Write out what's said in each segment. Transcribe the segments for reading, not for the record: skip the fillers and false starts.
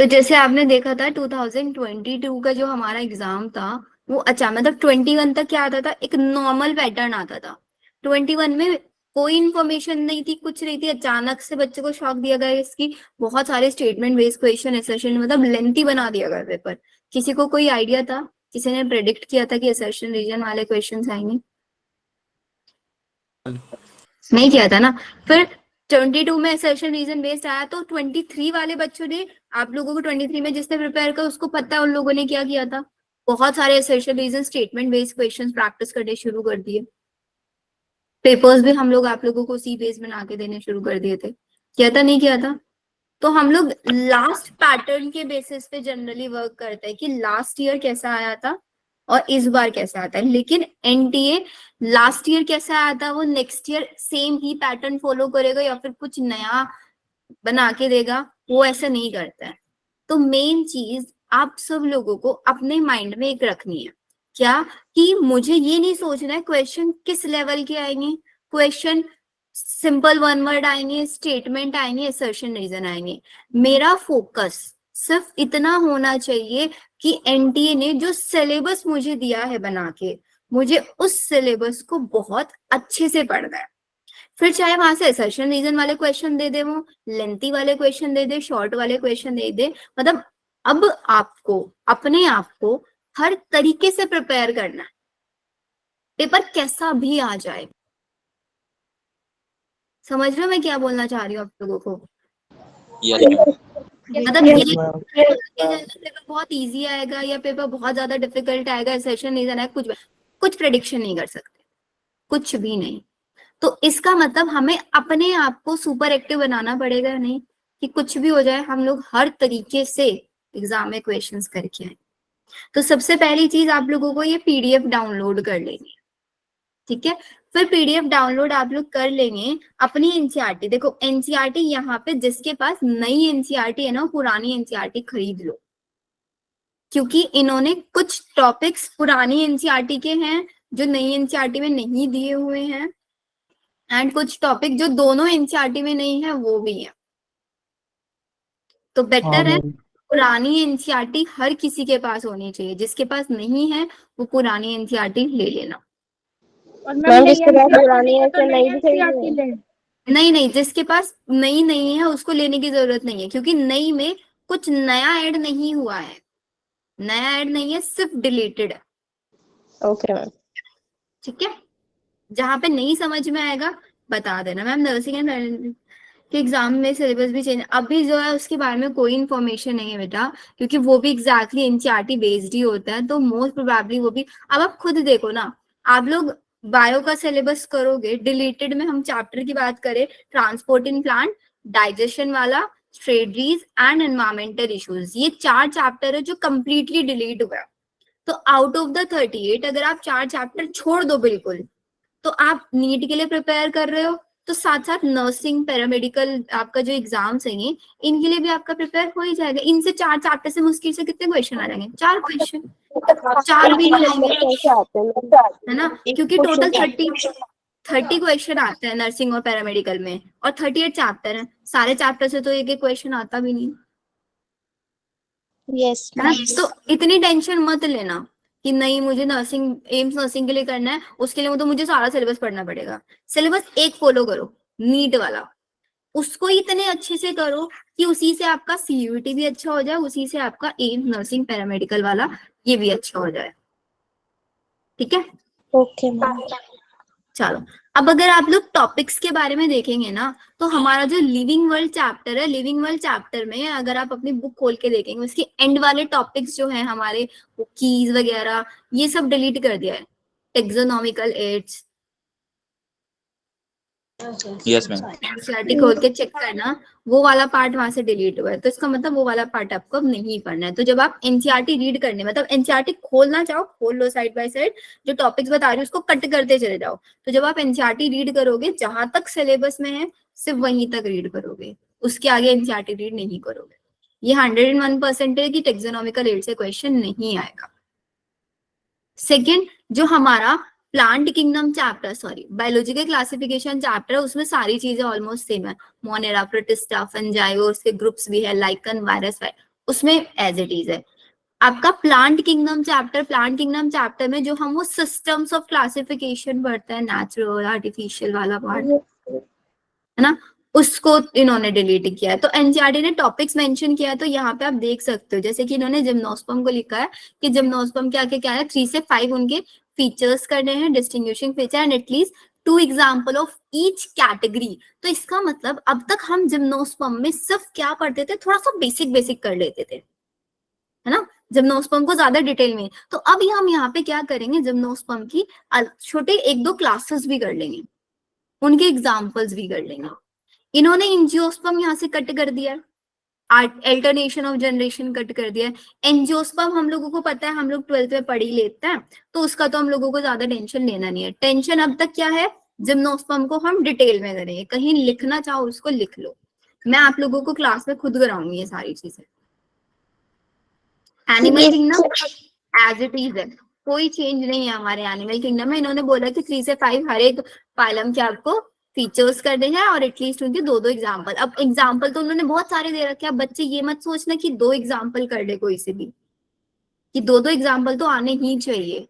तो जैसे आपने देखा था 2022 का जो हमारा एग्जाम था, वो अच्छा मतलब 21 तक क्या आता था, एक नॉर्मल पैटर्न आता था। 21 में कोई इन्फॉर्मेशन नहीं थी, कुछ नहीं थी, अचानक से बच्चे को शॉक दिया गया इसकी बहुत सारे स्टेटमेंट बेस्ड क्वेश्चन असर्शन, मतलब लेंथी बना दिया गया पेपर। किसी को कोई आइडिया था? किसी ने प्रेडिक्ट किया था कि असर्शन रीजन वाले क्वेश्चन आएंगे? नहीं किया था ना। फिर 22 में असर्शन रीजन बेस्ड आया, तो 23 वाले बच्चों ने, आप लोगों को 23 में जिसने प्रिपेयर किया उसको पता है उन लोगों ने क्या किया था, बहुत सारे assertion reason statement based questions practice करने शुरू कर दिए। पेपर्स भी हम लोग आप लोगों को सी बेस बना के देने शुरू कर दिए थे। किया था नहीं किया था? तो हम लोग लास्ट पैटर्न के बेसिस पे जनरली वर्क करते हैं कि लास्ट ईयर कैसा आया था और इस बार कैसा आता है। लेकिन एनटीए लास्ट ईयर कैसा आया था वो नेक्स्ट ईयर सेम ही पैटर्न फॉलो करेगा या फिर कुछ नया बना के देगा, वो ऐसा नहीं करता है। तो मेन चीज आप सब लोगों को अपने माइंड में एक रखनी है, क्या कि मुझे ये नहीं सोचना है क्वेश्चन किस लेवल के आएंगे। क्वेश्चन सिंपल वन वर्ड आएंगे, स्टेटमेंट आएंगे, असर्शन रीजन आएंगे। मेरा फोकस सिर्फ इतना होना चाहिए कि एनटीए ने जो सिलेबस मुझे दिया है बना के, मुझे उस सिलेबस को बहुत अच्छे से पढ़ना है। फिर चाहे वहां से असर्शन रीजन वाले क्वेश्चन दे दे, वो लेंथी वाले क्वेश्चन दे दे, शॉर्ट वाले क्वेश्चन दे दे, मतलब अब आपको अपने आप को हर तरीके से प्रिपेयर करना है, पेपर कैसा भी आ जाए। समझ रहे हो मैं क्या बोलना चाह रही हूँ आप लोगों को? मतलब पेपर बहुत इजी आएगा या पेपर बहुत ज्यादा डिफिकल्ट आएगा, सेशन रीजन है, कुछ प्रेडिक्शन नहीं कर सकते, कुछ भी नहीं। तो इसका मतलब हमें अपने आप को सुपर एक्टिव बनाना पड़ेगा, नहीं कि कुछ भी हो जाए, हम लोग हर तरीके से एग्जाम में क्वेश्चंस करके आए। तो सबसे पहली चीज आप लोगों को ये पीडीएफ डाउनलोड कर लेनी है, ठीक है। फिर पीडीएफ डाउनलोड आप लोग कर लेंगे अपनी एनसीईआरटी। देखो एनसीईआरटी यहाँ पे जिसके पास नई एनसीईआरटी है ना, पुरानी एनसीईआरटी खरीद लो, क्योंकि इन्होंने कुछ टॉपिक्स पुरानी एनसीईआरटी के हैं जो नई एनसीईआरटी में नहीं दिए हुए हैं, एंड कुछ टॉपिक जो दोनों एनसीईआरटी में नहीं है वो भी है। तो बेटर है पुरानी एनसीईआरटी हर किसी के पास होनी चाहिए, जिसके पास नहीं है वो पुरानी एनसीईआरटी ले लेना। मैम जिसके पास पुरानी है तो नई भी खरीदनी है? नहीं नहीं, जिसके पास नई नहीं है उसको लेने की जरूरत नहीं है, क्योंकि नई में कुछ नया ऐड नहीं हुआ है, नया ऐड नहीं है, सिर्फ डिलीटेड है। Okay ma'am. ठीक है, जहां पे नहीं समझ में आएगा बता देना। मैम नर्सिंग एंड के एग्जाम में सिलेबस भी चेंज अभी जो है उसके बारे में कोई इन्फॉर्मेशन नहीं है बेटा, क्योंकि वो भी एग्जैक्टली एनसीईआरटी बेस्ड ही होता है, तो मोस्ट प्रोबेबली वो भी। अब आप खुद देखो ना, आप लोग बायो का सिलेबस करोगे, डिलीटेड में हम चैप्टर की बात करें, ट्रांसपोर्ट इन प्लांट, डाइजेशन वाला, स्ट्रेटरीज एंड एनवायरमेंटल इश्यूज, ये 4 चैप्टर है जो कंप्लीटली डिलीट हुआ। तो आउट ऑफ द 38 अगर आप 4 चैप्टर छोड़ दो बिल्कुल, तो आप नीट के लिए प्रिपेयर कर रहे हो, तो साथ साथ नर्सिंग पैरामेडिकल आपका जो एग्जाम्स हैं इनके लिए भी आपका प्रिपेयर हो ही जाएगा। इनसे 4 चैप्टर से मुश्किल से कितने क्वेश्चन आ जाएंगे? 4 क्वेश्चन, 4 भी नहीं आएंगे, है ना, क्योंकि टोटल 30 क्वेश्चन आते हैं नर्सिंग और पैरामेडिकल में, और 38 चैप्टर है, सारे चैप्टर से तो एक एक क्वेश्चन आता भी नहीं। यस है ना, तो इतनी टेंशन मत लेना कि नहीं मुझे नर्सिंग, एम्स नर्सिंग के लिए करना है, उसके लिए तो मुझे सारा सिलेबस पढ़ना पड़ेगा। सिलेबस एक फॉलो करो, नीट वाला, उसको इतने अच्छे से करो कि उसी से आपका सीयूईटी भी अच्छा हो जाए, उसी से आपका एम्स नर्सिंग पैरामेडिकल वाला ये भी अच्छा हो जाए। ठीक है, ओके मैम। चलो। अब अगर आप लोग टॉपिक्स के बारे में देखेंगे ना, तो हमारा जो लिविंग वर्ल्ड चैप्टर है, लिविंग वर्ल्ड चैप्टर में अगर आप अपनी बुक खोल के देखेंगे, उसके एंड वाले टॉपिक्स जो है हमारे, वो कीज वगैरह ये सब डिलीट कर दिया है। Taxonomical aids, yes ma'am. NCERT खोल के चेक करना, वो वाला पार्ट वहां से डिलीट हुआ है, तो इसका मतलब वो वाला पार्ट आपको अब नहीं पढ़ना है। तो जब आप एनसीईआरटी रीड करने, मतलब एनसीईआरटी खोलना चाहो खोल लो साइड बाय साइड, जो टॉपिक्स बता रही हूँ उसको कट करते चले जाओ। तो जब आप एनसीईआरटी रीड करोगे, जहां तक सिलेबस में है सिर्फ वहीं तक रीड करोगे, उसके आगे एनसीईआरटी रीड नहीं करोगे। ये 101% है कि टेक्सोनॉमिकल एड से क्वेश्चन नहीं आएगा। सेकेंड, जो हमारा plant kingdom chapter, sorry biology के क्लासिफिकेशन चैप्टर है, उसमें सारी चीजें ऑलमोस्ट सेम है, मोनेरा, प्रोटिस्टा, फंजाई, और उसके ग्रुप्स भी है, लाइकन, वायरस, उसमें एज इट इज है। आपका प्लांट किंगडम चैप्टर में जो हम वो सिस्टम्स ऑफ क्लासिफिकेशन पढ़ते हैं, नेचुरल आर्टिफिशियल वाला पार्ट, है ना, उसको इन्होंने डिलीट किया है। तो एनसीईआरटी ने टॉपिक्स मेंशन किया है, तो यहाँ पे आप देख सकते हो, जैसे कि इन्होंने जिम्नोस्पर्म को लिखा है कि जिम्नोस्पर्म के आगे क्या है, 3 से 5 उनके फीचर्स करने हैं, distinguishing feature, and at least 2 example of each category. तो इसका मतलब अब तक हम जिम्नोस्पर्म में सिर्फ क्या पढ़ते थे, थोड़ा सा बेसिक कर लेते थे, है ना, जिम्नोस्पर्म को ज्यादा डिटेल में। तो अब हम यहाँ पे क्या करेंगे, जिम्नोस्पर्म की छोटे 1-2 क्लासेस भी कर लेंगे, उनके एग्जाम्पल्स भी कर लेंगे। इन्होंने एंजियोस्पर्म यहाँ से कट कर दिया है, अल्टरनेशन ऑफ जनरेशन कट कर दिया है। एंजियोस्पर्म हम लोगों को पता है, हम लोग 12th में पढ़ ही लेते हैं, तो उसका तो हम लोगों को ज्यादा टेंशन लेना नहीं है। टेंशन अब तक क्या है, जिम्नोस्पर्म को हम डिटेल में करेंगे, कहीं लिखना चाहो उसको लिख लो, मैं आप लोगों को क्लास में खुद कराऊंगी ये सारी चीजें। Animal kingdom as it is है, कोई चेंज नहीं है हमारे एनिमल किंगडम में। इन्होंने बोला कि 3 से 5 हर एक फाइलम के आपको फीचर्स करने हैं, और एटलीस्ट उनके 2-2 एग्जाम्पल। अब एग्जाम्पल तो उन्होंने बहुत सारे दे रखे हैं, बच्चे ये मत सोचना कि 2 एग्जाम्पल कर ले कोई से भी, कि 2-2 एग्जाम्पल तो आने ही चाहिए।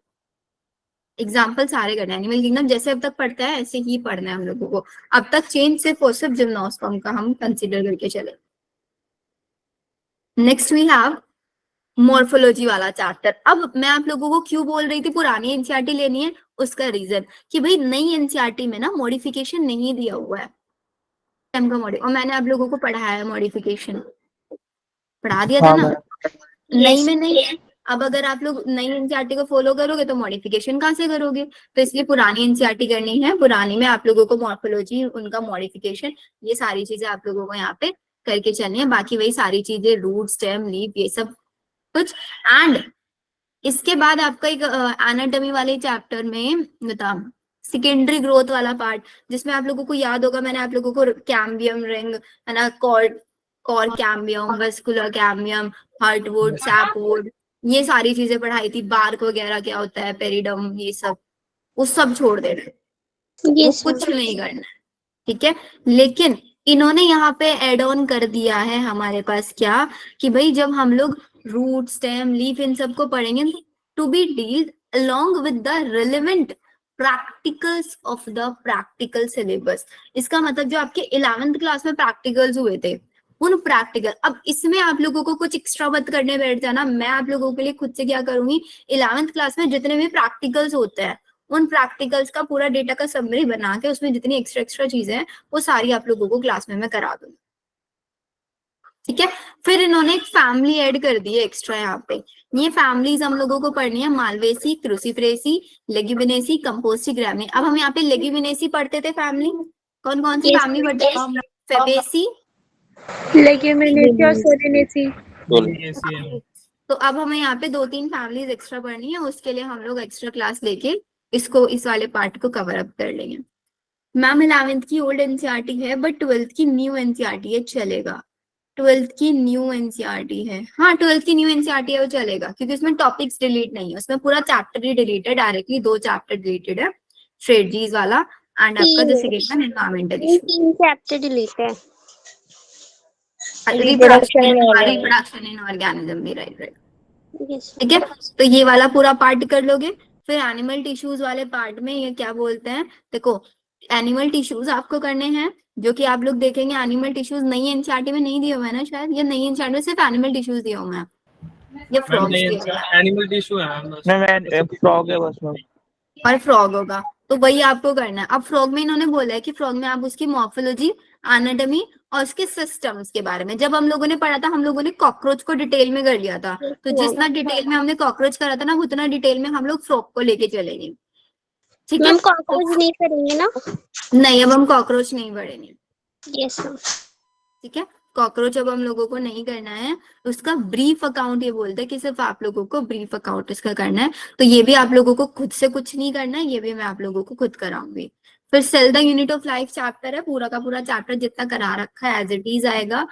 एग्जाम्पल सारे करने, एनिमल किंगडम जैसे अब तक पढ़ता है ऐसे ही पढ़ना है हम लोगों को। अब तक चेंज सिर्फ और सिर्फ जिम्नोस्पर्म का हम कंसिडर करके चले। नेक्स्ट वी हैव मॉर्फोलॉजी वाला चैप्टर। अब मैं आप लोगों को क्यों बोल रही थी पुरानी एनसीईआरटी लेनी है, उसका रीजन कि भाई नई एनसीईआरटी में ना मॉडिफिकेशन नहीं दिया हुआ है टाइम का मॉडि, और मैंने आप लोगों को पढ़ाया है मॉडिफिकेशन, पढ़ा दिया था ना। नई में नहीं है। अब अगर आप लोग नई एनसीईआरटी को फॉलो करोगे तो मॉडिफिकेशन कहाँ से करोगे, तो इसलिए पुरानी एनसीईआरटी करनी है। पुरानी में आप लोगों को मॉर्फोलॉजी, उनका मॉडिफिकेशन, ये सारी चीजें आप लोगों को यहाँ पे करके चलनी है। बाकी वही सारी चीजें रूट स्टेम लीफ ये सब कुछ। एंड इसके बाद आपका एक एनाटॉमी वाले चैप्टर में बता सेकेंडरी ग्रोथ वाला पार्ट, जिसमें आप लोगों को याद होगा मैंने आप लोगों को कैम्बियम रिंग, है ना, cork cambium, vascular cambium, heartwood, sapwood, ये सारी चीजें पढ़ाई थी। बार्क वगैरह क्या होता है, पेरिडम, ये सब, वो सब छोड़ देना है, वो कुछ नहीं करना है, ठीक है। लेकिन इन्होंने यहाँ पे एड ऑन कर दिया है हमारे पास क्या, कि भाई जब हम लोग रूट स्टेम लीफ इन सबको पढ़ेंगे, to be dealt along with the relevant practicals of the practical syllabus. इसका मतलब जो आपके 11th क्लास में प्रैक्टिकल्स हुए थे, उन प्रैक्टिकल, अब इसमें आप लोगों को कुछ एक्स्ट्रा मत करने बैठ जाना, मैं आप लोगों के लिए खुद से क्या करूंगी, 11th क्लास में जितने भी प्रैक्टिकल्स होते हैं उन प्रैक्टिकल्स का पूरा डेटा का समरी बना के उसमें जितनी एक्स्ट्रा चीजें हैं वो सारी आप लोगों को क्लास में मैं करा दूंगी, ठीक है। फिर इन्होंने एक फैमिली ऐड कर दी है एक्स्ट्रा यहाँ पे। ये फैमिलीज हम लोगों को पढ़नी है, मालवेसी, क्रूसीफेरेसी, लेग्यूमिनेसी, कंपोस्टी, ग्रामी। अब हम यहाँ पे लेग्यूमिनेसी पढ़ते थे, फैमिली कौन कौन सी फैमिली पढ़ते थे, फेबेसी, लेग्यूमिनेसी और सोलेनेसी। तो अब हमें यहाँ पे 2-3 फैमिलीज एक्स्ट्रा पढ़नी है, उसके लिए हम लोग एक्स्ट्रा क्लास लेके इसको, इस वाले पार्ट को कवर अप कर लेंगे। मैम 11th की ओल्ड एनसीईआरटी है बट 12th की न्यू एनसीईआरटी है, चलेगा। 12th की न्यू एनसीईआरटी है, हाँ 12th की न्यू एनसीईआरटी है, वो चलेगा, क्योंकि उसमें टॉपिक्स डिलीट नहीं है, उसमें पूरा चैप्टर ही डिलीट है, डायरेक्टली 2 चैप्टर डिलीटेड है, स्ट्रेटजीज वाला एंड आपका जो second one environmental issue. 3 chapter delete है, रिप्रोडक्शन इन ऑर्गेनिज्म भी, राइट राइट, ठीक है। तो ये वाला पूरा पार्ट कर लोगे। फिर एनिमल टिश्यूज वाले पार्ट में ये क्या बोलते हैं, देखो एनिमल टिश्यूज आपको करने हैं, जो कि आप लोग देखेंगे एनिमल टिश्यूज नई एनसीईआरटी में नहीं दिए हुए हैं ना शायद, या नई एनसीईआरटी में सिर्फ एनिमल टिश्यूज दिए हुए हैं, या फ्रॉग्स दिए हुए हैं, एनिमल टिश्यू है मैं फ्रॉग है बस में, और फ्रॉग होगा, तो वही आपको करना है। अब फ्रॉग में इन्होंने बोला है कि फ्रॉग में आप उसकी मॉर्फोलॉजी, एनाटॉमी और उसके सिस्टम्स के बारे में, जब हम लोगों ने पढ़ा था हम लोगों ने कॉकरोच को डिटेल में कर लिया था, तो जितना डिटेल में हमने कॉकरोच करा था ना उतना डिटेल में हम लोग फ्रॉग को लेके चलेंगे, ठीक है। मैम कॉकरोच नहीं करेंगे ना? नहीं, अब हम कॉकरोच नहीं पढ़ेंगे, यस मैम। ठीक है। कॉकरोच अब हम लोगों को नहीं करना है, उसका ब्रीफ अकाउंट ये बोलते हैं कि सिर्फ आप लोगों को ब्रीफ अकाउंट इसका करना है, तो ये भी आप लोगों को खुद से कुछ नहीं करना है, ये भी मैं आप लोगों को खुद कराऊंगी। फिर cell the unit of life chapter है, पूरा का पूरा चैप्टर जितना करा रखा है एज इट इज आएगा।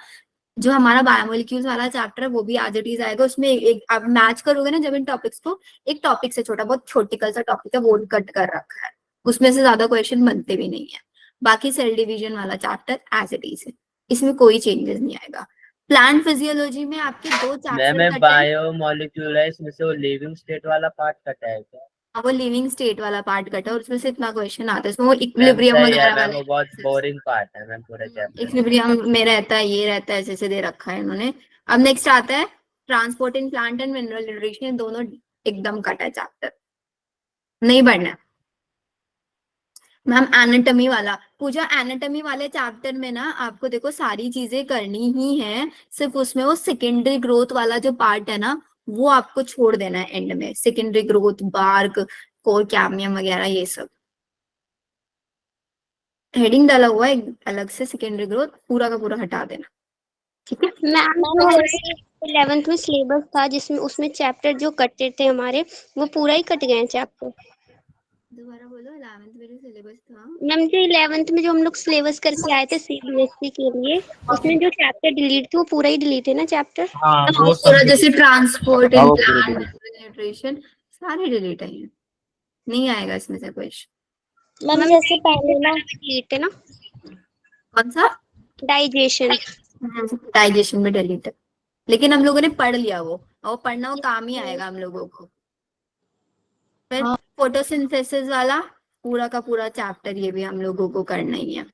जो हमारा बायोमोलिक्यूल्स वाला चैप्टर है वो भी एज इट इज आएगा, उसमें एक आप मैच करोगे ना जब इन टॉपिक्स को, एक टॉपिक से छोटा बहुत छोटिकल सा टॉपिक है वो कट कर रखा है, उसमें से ज्यादा क्वेश्चन बनते भी नहीं है। बाकी सेल डिवीजन वाला चैप्टर एज इट इज है, इसमें कोई चेंजेस नहीं आएगा। प्लांट फिजियोलॉजी में आपके 2 चैप्टर मैम कटे हैं। बायो मॉलिक्यूल है, इसमें से वो लिविंग स्टेट वाला पार्ट कटा है क्या? हाँ, वो लिविंग स्टेट वाला पार्ट कटा है और उसमें से इतना क्वेश्चन आता है, उसमें वो मैम इक्विलिब्रियम सही है वगैरह मैम, वाला वो बहुत बोरिंग पार्ट है मैम पूरे चैप्टर। इक्विलिब्रियम में रहता है, ये रहता है, ऐसे ऐसे दे रखा है इन्होंने। अब नेक्स्ट आता है transport in plant and mineral nutrition, दोनों एकदम कटा है चैप्टर, नहीं पढ़ना है। मैम एनाटॉमी वाला पूजा, एनाटॉमी वाले चैप्टर में ना आपको देखो सारी चीजें करनी ही है, सिर्फ उसमें वो सेकेंडरी ग्रोथ वाला जो पार्ट है ना वो आपको छोड़ देना है एंड में, secondary growth, bark, cork cambium वगैरह ये सब हेडिंग डाला हुआ है अलग से, सेकेंडरी ग्रोथ पूरा का पूरा हटा देना, ठीक है। मैम जो हमारे 11th में सिलेबस था जिसमें उसमें चैप्टर जो कटे थे हमारे वो पूरा ही कट गए हैं चैप्टर। दोबारा बोलो, 11th में जो सिलेबस था। मैम जो 11th में जो हम लोग सिलेबस करके आए थे सीबीएसई के लिए उसमें जो चैप्टर डिलीट थे वो पूरा ही डिलीट है ना चैप्टर। हाँ तो वो पूरा सब जैसे ट्रांसपोर्ट हाँ, इन वो पूरे प्लांट delete। न्यूट्रिशन सारे डिलीट है, नहीं आएगा इसमें से क्वेश्चन। मैम जैसे पहले ना डिलीट है ना, कौन सा? डाइजेशन। डाइजेशन में डिलीट है, लेकिन हम लोगों ने पढ़ लिया वो, और पढ़ना वो काम ही आएगा हम लोगों को। फिर फोटोसिंथेसिस वाला पूरा का पूरा चैप्टर ये भी हम लोगों को करना ही है।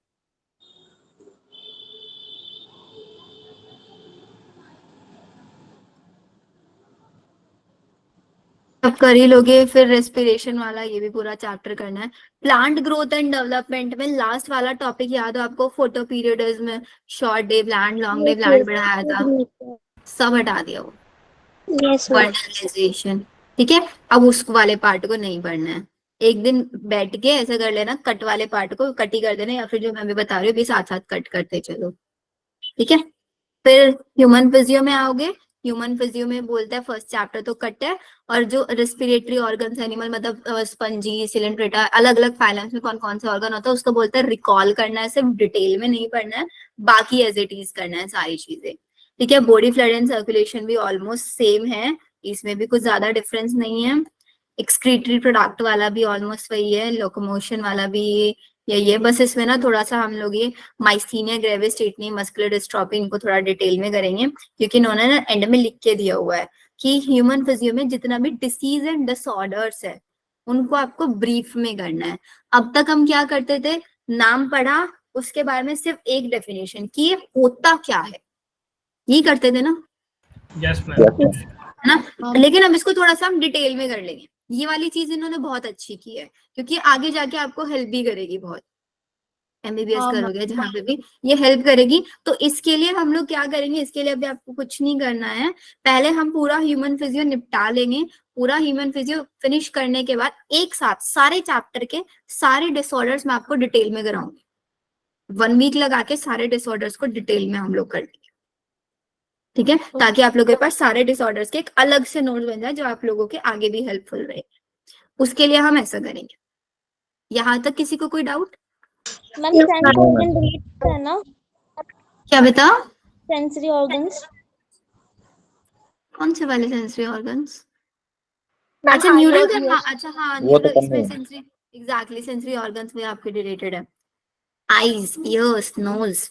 अब कर ही लोगे। फिर रेस्पिरेशन वाला ये भी पूरा चैप्टर करना है। प्लांट ग्रोथ एंड डेवलपमेंट में लास्ट वाला टॉपिक याद हो आपको, photo periodism, short day plant, long day plant पढ़ाया था, सब हटा दिया वो। Yes ma'am. वर्टिकलाइजेशन, ठीक है। अब उस वाले पार्ट को नहीं पढ़ना है, एक दिन बैठ के ऐसा कर लेना, कट वाले पार्ट को कट ही कर देना, या फिर जो मैं भी बता रही हूँ भी साथ साथ कट करते चलो, ठीक है। फिर ह्यूमन फिजियो में आओगे, ह्यूमन फिजियो में बोलता है फर्स्ट चैप्टर तो कट है, और जो रेस्पिरेटरी ऑर्गन्स एनिमल मतलब स्पंजी, सिलेंट्रेटा, अलग अलग फाइलम्स में कौन कौन से ऑर्गन होता है उसको बोलते हैं रिकॉल करना है, सिर्फ डिटेल में नहीं पढ़ना है, बाकी एज इट इज करना है सारी चीजें, ठीक है। बॉडी फ्लड एंड सर्कुलेशन भी ऑलमोस्ट सेम है, इसमें भी कुछ ज्यादा डिफरेंस नहीं है। एक्सक्रीटरी प्रोडक्ट वाला भी ऑलमोस्ट वही है, लोकोमोशन वाला भी यही है, बस इसमें ना थोड़ा सा हम लोग ये myasthenia gravis, tetany, muscular dystrophy इनको थोड़ा डिटेल में करेंगे, क्योंकि इन्होंने ना एंड में लिख के दिया हुआ है कि ह्यूमन फिजियो में जितना भी डिसीज एंड डिसऑर्डर्स है उनको आपको ब्रीफ में करना है। अब तक हम क्या करते थे, नाम पढ़ा, उसके बारे में सिर्फ एक डेफिनेशन कि ये होता क्या है, यही करते थे ना, यस मैम। है ना। लेकिन अब इसको थोड़ा सा हम डिटेल में कर लेंगे, ये वाली चीज इन्होंने बहुत अच्छी की है, क्योंकि आगे जाके आपको हेल्प भी करेगी बहुत, एमबीबीएस करोगे जहाँ पे भी ये हेल्प करेगी। तो इसके लिए हम लोग क्या करेंगे, इसके लिए अभी आपको कुछ नहीं करना है, पहले हम पूरा ह्यूमन फिजियो निपटा लेंगे। पूरा ह्यूमन फिजियो फिनिश करने के बाद एक साथ सारे चैप्टर के सारे डिसऑर्डर्स मैं आपको डिटेल में कराऊंगी, 1 वीक लगा के सारे डिसऑर्डर्स को डिटेल में हम लोग कर लेंगे, ठीक है, ताकि आप लोगों के पास सारे डिसऑर्डर्स के एक अलग से नोट्स बन जाए जो आप लोगों के आगे भी हेल्पफुल रहे। उसके लिए हम ऐसा करेंगे। यहाँ तक किसी को कोई doubt? Ma'am sensory organ delete है ना, क्या बता? Sensory organs. कौन से वाले सेंसरी ऑर्गन्स? अच्छा न्यूरल का, हाँ अच्छा हाँ वो तो न्यूरल, करना इसमें है। सेंसरी, एग्जैक्टली सेंसरी ऑर्गन्स में आपके रिलेटेड है, eyes, ears, nose.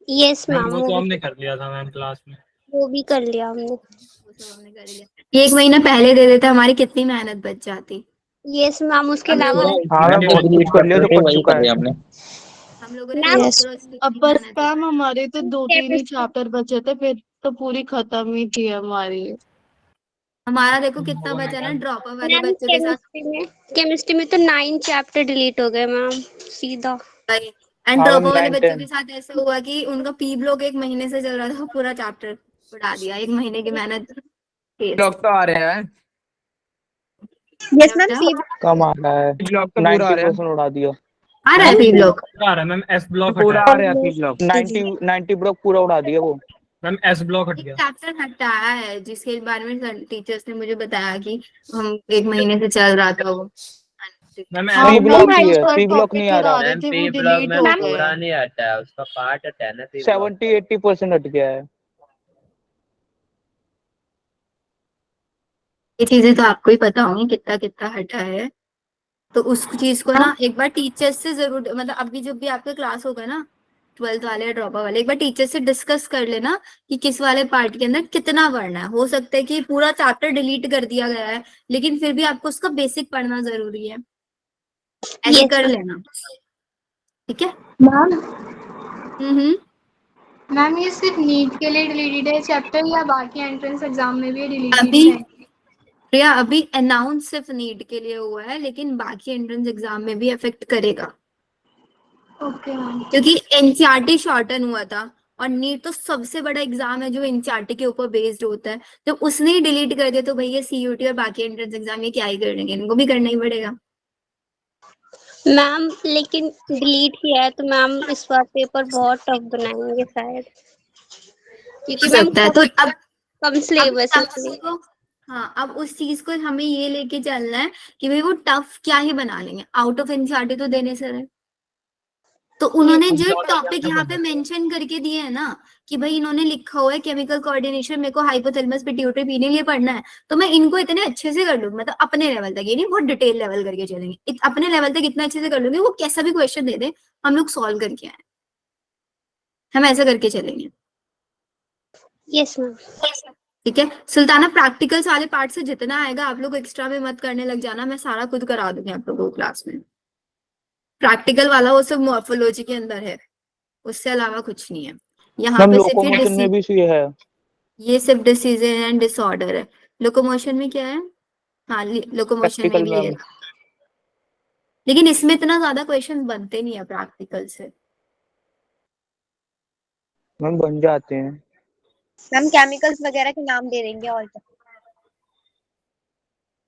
Yes ma'am ma'am वो तो हमने कर लिया था मैम क्लास में। वो भी कर लिया हमने। वो सब हमने कर लिया, 1 महीना पहले दे देते हमारी कितनी मेहनत बच जाती। यस मैम उसके हम अलावा लोगों हाँ मैम, वो डिलीट कर लिया जो कट वही चुका कर है। लिया हमने। हम लोगों ने मैम अब बस मैम हमारे तो 2-3 ही चैप्टर बचे थे, फिर तो पूरी खत्म ही थी हमारी। हमारा देखो कितना बचा ना ड्रॉप वाले मैम बच्चों के साथ, केमिस्ट्री में तो 9 चैप्टर डिलीट हो गए मैम सीधा। एंड हाँ ड्रॉप मैम, वाले 9, बच्चों 10। के साथ ऐसा हुआ कि उनका पी ब्लॉक 1 महीने से चल रहा था, पूरा चैप्टर उड़ा दिया, 1 महीने की मेहनत। लोग तो आ रहे हैं। यस मैम सी कम आ रहा है, ब्लॉक तो पूरा आ रहा है। 90% उड़ा दिया। आ रहा है पी ब्लॉक? पूरा आ रहा है मैम, एस ब्लॉक पूरा हटा आ रहा है आपकी ब्लॉक। 90 ब्लॉक पूरा उड़ा दिया वो। मैम, एस ब्लॉक हट एक गया। चैप्टर हटाया है जिसके बारे में टीचर्स ने मुझे बताया कि हम 1 महीने से चल रहा था वो। मैम हाँ सी ब्लॉक मैम ही है, जो सी ब्लॉक नहीं टॉपिक आ रहा। करा रहे मैम थे वो पी ब्लॉक डिलीट में हो पूरा गए। नहीं हटा है, उसका पार्ट हटा है ना पी ब्लॉक। 70-80% हट गया है। ये चीजें तो आपको ही पता होंगी कितना कितना हटा है, तो उस चीज को ना एक बार टीचर्स से जरूर, मतलब अभी जब भी आपका क्लास होगा ना 12th वाले या ड्रॉपर वाले, एक बार टीचर से डिस्कस कर लेना कि किस वाले पार्ट के अंदर कितना पढ़ना है। हो सकता है कि पूरा चैप्टर डिलीट कर दिया गया है, लेकिन फिर भी आपको उसका बेसिक पढ़ना जरूरी है, ऐसे Yes, कर ma'am. लेना। ठीक है। मैम हम्म। मैम ये सिर्फ नीट के लिए डिलीटेड है चैप्टर या बाकी एंट्रेंस एग्जाम में भी डिलीटेड अभी है? प्रिया अभी अनाउंस सिर्फ नीट के लिए हुआ है, लेकिन बाकी एंट्रेंस एग्जाम में भी अफेक्ट करेगा, ओके मैम। क्योंकि एनसीईआरटी शॉर्टन हुआ था और नीट तो सबसे बड़ा एग्जाम है जो एनसीईआरटी के ऊपर बेस्ड होता है। जब उसने ही डिलीट कर दिया तो भैया सीयूटी और बाकी एंट्रेंस एग्जाम ये क्या ही करेंगे, इनको भी करना ही पड़ेगा। मैम लेकिन डिलीट किया है तो मैम इस बार पेपर बहुत टफ बनाएंगे शायद, क्योंकि हो मैम सकता है, तो अब कम सिलेबस है इसलिए। हाँ, अब उस चीज को हमें ये लेके चलना है कि भाई वो टफ क्या ही बना लेंगे, आउट ऑफ एनसीईआरटी तो देने से रहे। तो उन्होंने जो टॉपिक यहाँ पे मेंशन करके दिए है ना, कि भाई इन्होंने लिखा हुआ है केमिकल कोऑर्डिनेशन मेरे को हाइपोथैलेमस पिट्यूटरी पीने लिए पढ़ना है, तो मैं इनको इतने अच्छे से कर लूंगी, मतलब अपने लेवल तक, ये नहीं बहुत डिटेल लेवल करके चलेंगे, अपने लेवल तक इतना अच्छे से कर लूंगी, वो कैसा भी क्वेश्चन दे दे हम लोग सॉल्व करके आए, हम ऐसा करके चलेंगे। Yes ma'am. ठीक है सुल्ताना, प्रैक्टिकल्स वाले पार्ट से जितना आएगा आप लोग एक्स्ट्रा में मत करने लग जाना, मैं सारा खुद करा दूंगी आप लोगों को क्लास में। प्रैक्टिकल वाला वो सब मॉर्फोलॉजी के अंदर है, उससे अलावा कुछ नहीं है यहाँ मैम पे। सिर्फ लोकोमोशन में भी ये है। ये सिर्फ डिसीजन एंड डिसऑर्डर है। लोकोमोशन में क्या है? हाँ, लोकोमोशन में प्रैक्टिकल भी में है, लेकिन इसमें इतना ज्यादा क्वेश्चन बनते नहीं है प्रैक्टिकल से। मैम बन जाते हैं। मैम केमिकल्स वगैरह के नाम दे देंगे और क्या?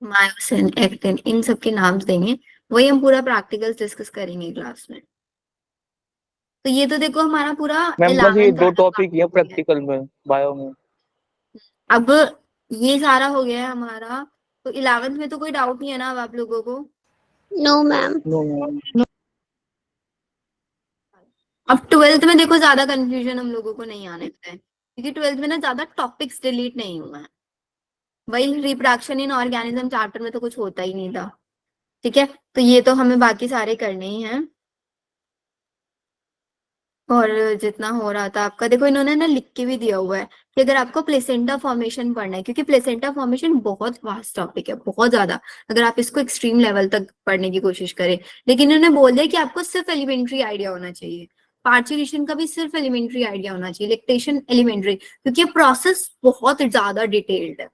मायोसिन, एक्टिन, इन सब के नाम देंगे, वही हम पूरा प्रैक्टिकल्स डिस्कस करेंगे क्लास में। तो ये तो देखो हमारा पूरा मैम बस ये 11th दो वाला टॉपिक part है हो गया। प्रैक्टिकल में, बायो में। अब ये सारा हो गया है हमारा, तो 11th में तो कोई डाउट नहीं है ना अब आप लोगों को? No ma'am. No ma'am. अब 12th में देखो ज्यादा कंफ्यूजन हम लोगों को नहीं आने का है, क्योंकि 12th में ना ज्यादा टॉपिक्स डिलीट नहीं हुआ है। वही रिप्रोडक्शन इन ऑर्गेनिज्म चैप्टर में तो कुछ होता ही नहीं था। ठीक है, तो ये तो हमें बाकी सारे करने ही हैं। और जितना हो रहा था आपका, देखो इन्होंने ना लिख के भी दिया हुआ है कि अगर आपको प्लेसेंटा फॉर्मेशन पढ़ना है, क्योंकि प्लेसेंटा फॉर्मेशन बहुत वास्ट टॉपिक है, बहुत ज्यादा, अगर आप इसको एक्सट्रीम लेवल तक पढ़ने की कोशिश करें। लेकिन इन्होंने बोल दिया कि आपको सिर्फ एलिमेंट्री आइडिया होना चाहिए, पार्चुरेशन का भी सिर्फ एलिमेंट्री आइडिया होना चाहिए, लैक्टेशन एलिमेंट्री, क्योंकि प्रोसेस बहुत ज्यादा डिटेल्ड है।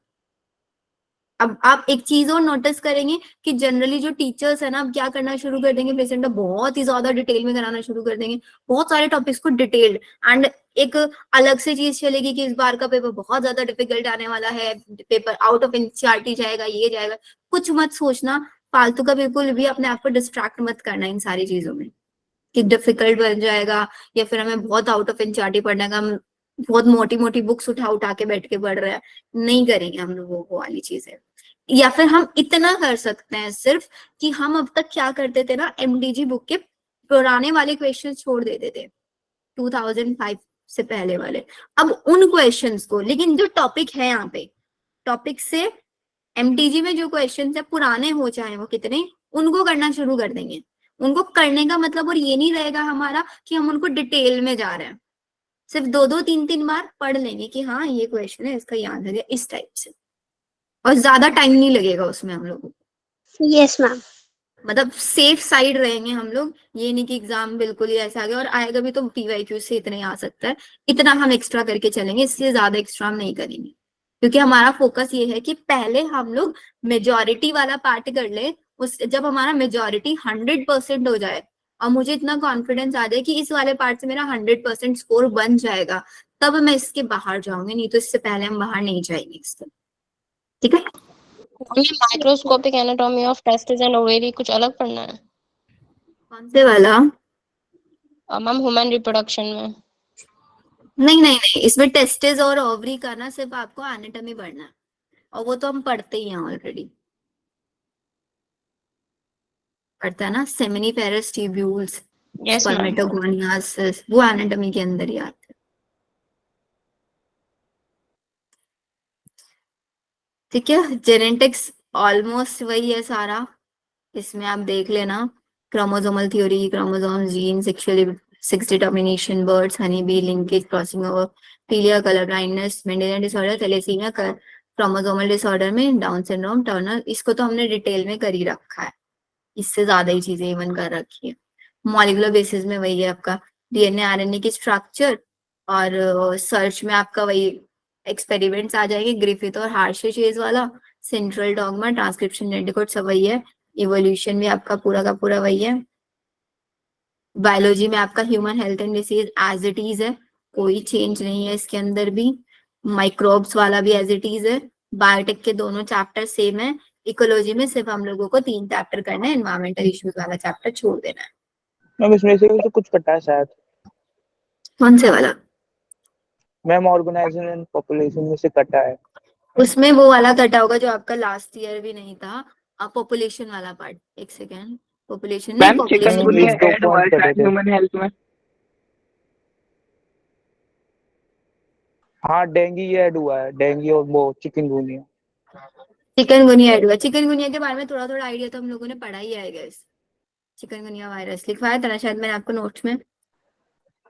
अब आप एक चीज और नोटिस करेंगे कि जनरली जो टीचर्स है ना, अब क्या करना शुरू कर देंगे, प्लेसेंटा बहुत ही ज्यादा डिटेल में कराना शुरू कर देंगे, बहुत सारे टॉपिक्स को डिटेल्ड। एंड एक अलग से चीज चलेगी कि इस बार का पेपर बहुत ज्यादा डिफिकल्ट आने वाला है, पेपर आउट ऑफ एनसीईआरटी जाएगा, ये जाएगा। कुछ मत सोचना फालतू का, बिल्कुल भी अपने आप को डिस्ट्रैक्ट मत करना इन सारी चीजों में कि डिफिकल्ट बन जाएगा या फिर हमें बहुत आउट ऑफ एनसीईआरटी पढ़ना का, हम बहुत मोटी मोटी बुक्स उठा उठा के बैठ के पढ़ रहे हैं, नहीं करेंगे हम लोगों को वाली चीजें। या फिर हम इतना कर सकते हैं सिर्फ कि हम अब तक क्या करते थे ना, एमडीजी बुक के पुराने वाले क्वेश्चन छोड़ देते थे 2005 से पहले वाले। अब उन क्वेश्चंस को, लेकिन जो टॉपिक है यहाँ पे, टॉपिक से एमटीजी में जो क्वेश्चन है पुराने हो चाहे वो कितने, उनको करना शुरू कर देंगे। उनको करने का मतलब और ये नहीं रहेगा हमारा कि हम उनको डिटेल में जा रहे हैं, सिर्फ 2-2 3-3 बार पढ़ लेंगे कि हाँ ये क्वेश्चन है, इसका याद है, इस टाइप से। और ज्यादा टाइम नहीं लगेगा उसमें हम लोगों को। Yes ma'am. मतलब सेफ साइड रहेंगे हम लोग, ये नहीं कि एग्जाम बिल्कुल ही ऐसा आ गया, और आएगा भी तो पीवाईक्यू से इतने आ सकता है, इतना हम एक्स्ट्रा करके चलेंगे, इससे ज्यादा एक्स्ट्रा हम नहीं करेंगे। क्योंकि हमारा फोकस ये है कि पहले हम लोग मेजोरिटी वाला पार्ट कर ले, उस जब हमारा मेजोरिटी 100% हो जाए और मुझे इतना कॉन्फिडेंस आ जाए कि इस वाले पार्ट से मेरा 100% स्कोर बन जाएगा, तब मैं इसके बाहर जाऊंगी, नहीं तो इससे पहले हम बाहर नहीं जाएंगे इसके। ठीक है, microscopic anatomy of testis and ovary कुछ अलग पढ़ना है कौन से वाला? मैम? ह्यूमन रिप्रोडक्शन में नहीं नहीं नहीं, इसमें टेस्टिस और ओवरी का ना सिर्फ आपको एनाटॉमी पढ़ना है, और वो तो हम पढ़ते ही हैं ऑलरेडी, पढ़ता है ना, सेमिनिफेरस ट्यूब्यूल्स, यस मैम। स्पर्मेटोगोनियासिस, वो एनाटॉमी के अंदर ही आते हैं। ठीक है, जेनेटिक्स ऑलमोस्ट वही है सारा, इसमें आप देख लेना, chromosomal theory, chromosome, gene, 6 determination, birds, honeybee, linkage, crossing over, पीलिया, colour blindness, Mendelian disorder, thalassemia, chromosomal disorder में डाउन सिंड्रोम, टर्नर, इसको तो हमने डिटेल में कर ही रखा है, इससे ज्यादा ही चीजें इवन कर रखी है। मॉलिकुलर बेसिस में वही है आपका डीएनए आरएनए की स्ट्रक्चर, और सर्च में आपका वही एक्सपेरिमेंट्स आ जाएंगे, ग्रिफिथ और हार्शे वाला, सेंट्रल डॉगमा, ट्रांसक्रिप्शन जेनेटिक सब वही है, इवोल्यूशन भी आपका पूरा का पूरा वही है, बायोलॉजी में आपका human health and disease as it is है, कोई चेंज नहीं है इसके अंदर भी, माइक्रोब्स वाला भी एज इट इज है, बायोटेक के दोनों चैप्टर सेम है, इकोलॉजी में सिर्फ हम लोगों को 3 चैप्टर करना है, एनवायरमेंटल इश्यूज वाला चैप्टर छोड़ देना है। मैम इसमें से तो कुछ कटा है शायद। कौन से वाला? मैम ऑर्गेनाइजेशन एंड पॉपुलेशन में से कटा है। उसमें वो वाला कटा होगा जो आपका लास्ट ईयर भी नहीं था, पॉपुलेशन वाला पार्ट। एक सेकेंड, पॉपुलेशन नहीं, मैम पॉपुलेशन चिकनगुनिया दो ऐड हुआ है point कटे शायद थे। ह्यूमन हेल्थ में। हाँ डेंगू ये ऐड हुआ है, डेंगू और वो चिकनगुनिया। चिकनगुनिया ऐड हुआ। चिकनगुनिया के बारे में थोड़ा थोड़ा आइडिया तो हम लोगों ने पढ़ा ही है गाइस। चिकनगुनिया वायरस लिखवाया था ना शायद मैंने आपको नोट्स में।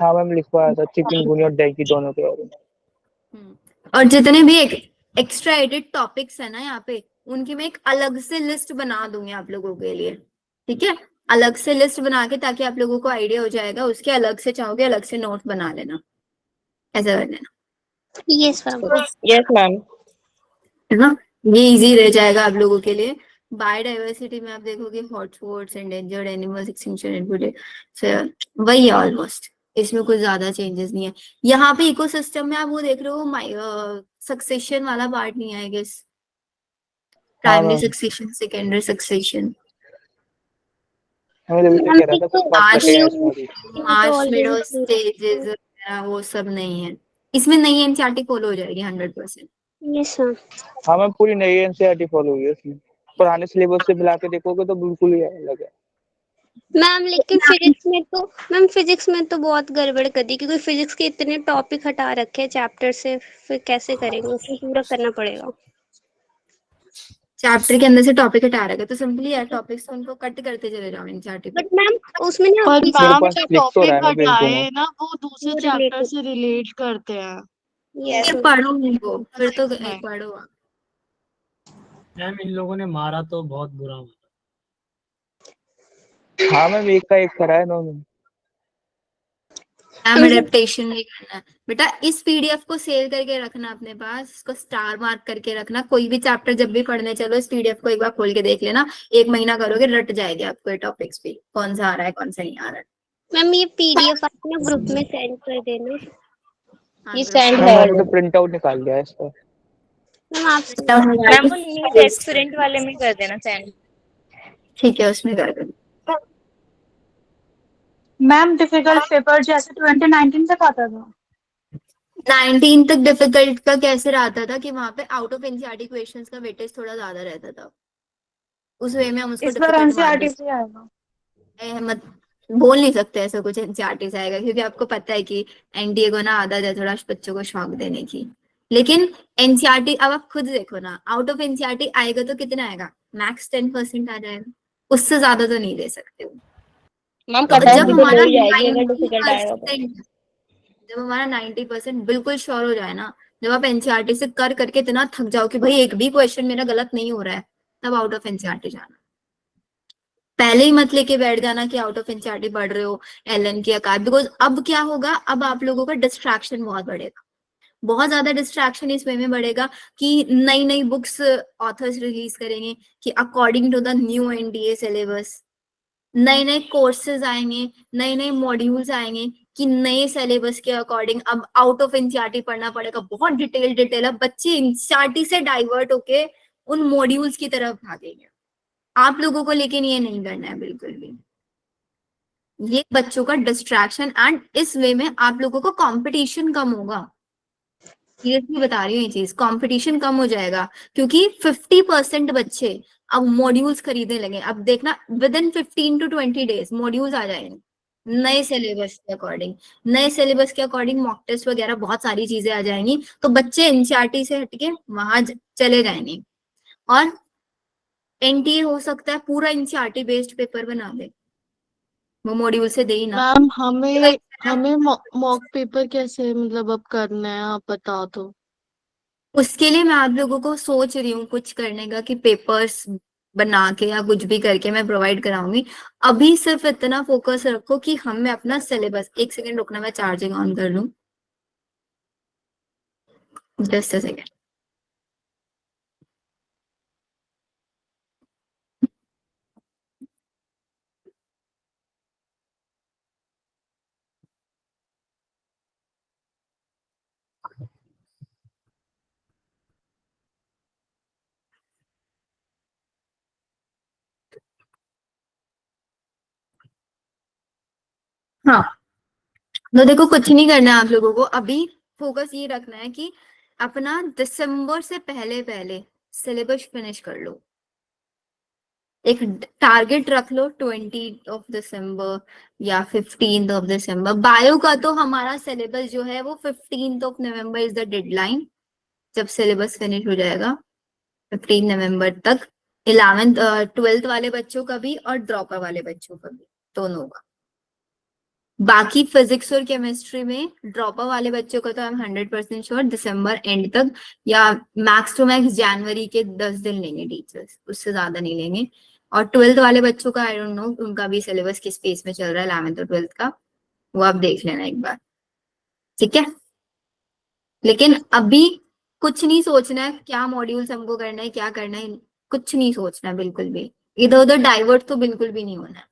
हाँ मैम लिखवाया था चिकनगुनिया और डेंगू दोनों के बारे में। और जितने भी एक्स्ट्रा एडेड टॉपिक्स है ना यहाँ पे, उनकी मैं एक अलग से लिस्ट बना दूंगी आप लोगों के लिए, ठीक है? अलग से लिस्ट बना के, ताकि आप लोगों को आइडिया हो जाएगा, उसके अलग से चाहोगे अलग से नोट बना लेना, ऐसा कर लेना, यस मैम। Yes ma'am. है ना? ये इजी रह जाएगा आप लोगों के लिए। बायोडाइवर्सिटी में आप देखोगे hotspots, endangered animals, extinction and वही है ऑलमोस्ट, इसमें कुछ ज्यादा चेंजेस नहीं है। यहाँ पे इकोसिस्टम में आप वो देख रहे हो, सक्सेशन वाला पार्ट नहीं है I guess, primary succession, secondary succession, हमें जब कह रहा था कुछ बात कटे हैं इसमें भी। मार्शमेलो स्टेजेस वगैरह वो सब नहीं है इसमें, नहीं एनसीईआरटी फॉलो हो जाएगी 100%। Yes ma'am. हाँ मैम पूरी नई एनसीईआरटी फॉलो हुई है इसमें, पुराने सिलेबस से मिला के देखोगे तो बिल्कुल ही अलग है। मैम लेकिन फिजिक्स में तो बहुत गड़बड़ कर दी, क्योंकि फिजिक्स के इतने टॉपिक हटा रखे हैं चैप्टर से, फिर कैसे करेंगे, उसको पूरा करना पड़ेगा। चैप्टर के अंदर से टॉपिक हटा रखा है तो सिंपली यार टॉपिक्स तो उनको कट करते चले जाओ एनसीईआरटी पे। बट मैम उसमें ना पर पीछे मैम पास जो लिख तो रहा टॉपिक है ना बिल्कुल हटाए ना वो दूसरे वो चैप्टर related। से रिलेट करते हैं। यस ये पढ़ो उनको, फिर तो नहीं। पढ़ो। मैम इन लोगों ने मारा तो बहुत बुरा मारा। हाँ मैम एक का एक करा है इन्होंने। मैम एडेप्टेशन नहीं करना है बेटा, इस पीडीएफ को सेव करके रखना अपने पास, इसको स्टार मार्क करके रखना, कोई भी चैप्टर जब भी पढ़ने चलो इस पीडीएफ को एक बार खोल के देख लेना, 1 महीना करोगे रट जाएगी आपको ये टॉपिक्स भी, कौन सा आ रहा है कौन सा नहीं आ रहा है। मैम ये पीडीएफ आप ना ग्रुप में सेंड कर देना। हाँ, ये तो सेंड मैम है मैंने तो प्रिंट आउट निकाल लिया है इसका। मैम आप मैम वो नीट एस्पिरेंट वाले में कर देना सेंड। ठीक है उसमें कर दो। मैम डिफिकल्ट पेपर जैसे 2019 तक आता था। 19 तक डिफिकल्ट का कैसे रहता था कि वहां पे आउट ऑफ एनसीईआरटी क्वेश्चंस का वेटेज थोड़ा ज्यादा रहता था, उस वे में हम उसको इस बार डिफिकल्ट मान एनसीईआरटी से आएगा। मत बोल नहीं सकते ऐसा कुछ एनसीईआरटी से आएगा, क्योंकि आपको पता है कि एनडीए को ना आदत है थोड़ा बच्चों को शौक देने की। लेकिन एनसीईआरटी अब आप खुद देखो ना, आउट ऑफ एनसीईआरटी आएगा तो कितना आएगा, मैक्स 10% आ जाएगा, उससे ज्यादा तो नहीं दे सकते हो। मैम तो कट ऑफ जब भी तो हमारा लो ही जाएगी अगर डिफिकल्ट आएगा तो। 90%, जब हमारा 90% बिल्कुल श्योर हो जाए ना, जब आप एनसीईआरटी से कर करके इतना थक जाओ कि भाई एक भी क्वेश्चन मेरा गलत नहीं हो रहा है, तब आउट ऑफ एनसीईआरटी जाना। पहले ही मत लेके बैठ जाना कि आउट ऑफ एनसीईआरटी पढ़ रहे हो एलएन की अकाद, बिकॉज अब क्या होगा, अब आप लोगों का डिस्ट्रैक्शन बहुत बढ़ेगा, बहुत ज्यादा डिस्ट्रैक्शन इस वे में बढ़ेगा कि नई नई बुक्स ऑथर्स रिलीज करेंगे कि according to the new NDA syllabus, नए नए कोर्सेज आएंगे, नए नए मॉड्यूल्स आएंगे कि नए सिलेबस के अकॉर्डिंग अब आउट ऑफ एनसीईआरटी पढ़ना पड़ेगा, बहुत डिटेल। अब बच्चे एनसीईआरटी से डाइवर्ट होके उन मॉड्यूल्स की तरफ भागेंगे। आप लोगों को लेकिन ये नहीं करना है बिल्कुल भी, ये बच्चों का डिस्ट्रैक्शन, एंड इस वे में आप लोगों को कंपटीशन कम होगा। सीरियसली बता रही हूँ ये चीज, कंपटीशन कम हो जाएगा, क्योंकि 50% बच्चे अब मॉड्यूल्स खरीदने लगे। अब देखना within 15 to 20 days modules आ जाएंगे नए सिलेबस के अकॉर्डिंग, नए सिलेबस के अकॉर्डिंग मॉक टेस्ट वगैरह बहुत सारी चीजें आ जाएंगी, तो बच्चे एनसीईआरटी से हटके वहां चले जाएंगे, और एनटीए हो सकता है पूरा एनसीईआरटी बेस्ड पेपर बना दे, वो मॉड्यूल से दे ही ना। मैम हमें मॉक पेपर कैसे मतलब अब करना है, आप बता दो। उसके लिए मैं आप लोगों को सोच रही हूँ कुछ करने का, कि पेपर्स बना के या कुछ भी करके मैं प्रोवाइड कराऊंगी। अभी सिर्फ इतना फोकस रखो कि हमें अपना सिलेबस, एक सेकंड रुकना, मैं चार्जिंग ऑन कर लूं, जस्ट अ सेकंड। हाँ, तो देखो कुछ नहीं करना है आप लोगों को, अभी फोकस ये रखना है कि अपना दिसंबर से पहले पहले सिलेबस फिनिश कर लो। एक टारगेट रख लो 20 या 15 बायो का तो हमारा सिलेबस जो है वो 15 इज द डेडलाइन, जब सिलेबस फिनिश हो जाएगा 15 तक। 11th 12th वाले बच्चों का भी और ड्रॉपर वाले बच्चों का भी, दोनों का। बाकी फिजिक्स और केमिस्ट्री में ड्रॉपर वाले बच्चों का तो हम 100% श्योर दिसंबर एंड तक या मैक्स टू मैक्स जनवरी के 10 दिन लेंगे टीचर्स, उससे ज्यादा नहीं लेंगे। और 12th वाले बच्चों का आई डोंट नो उनका भी सिलेबस किस पेस में चल रहा है 11th और 12th का, वो आप देख लेना एक बार, ठीक है। लेकिन अभी कुछ नहीं सोचना है क्या मॉड्यूल्स हमको करना है, क्या करना है, कुछ नहीं सोचना है बिल्कुल भी। इधर उधर डाइवर्ट तो बिल्कुल भी नहीं होना है।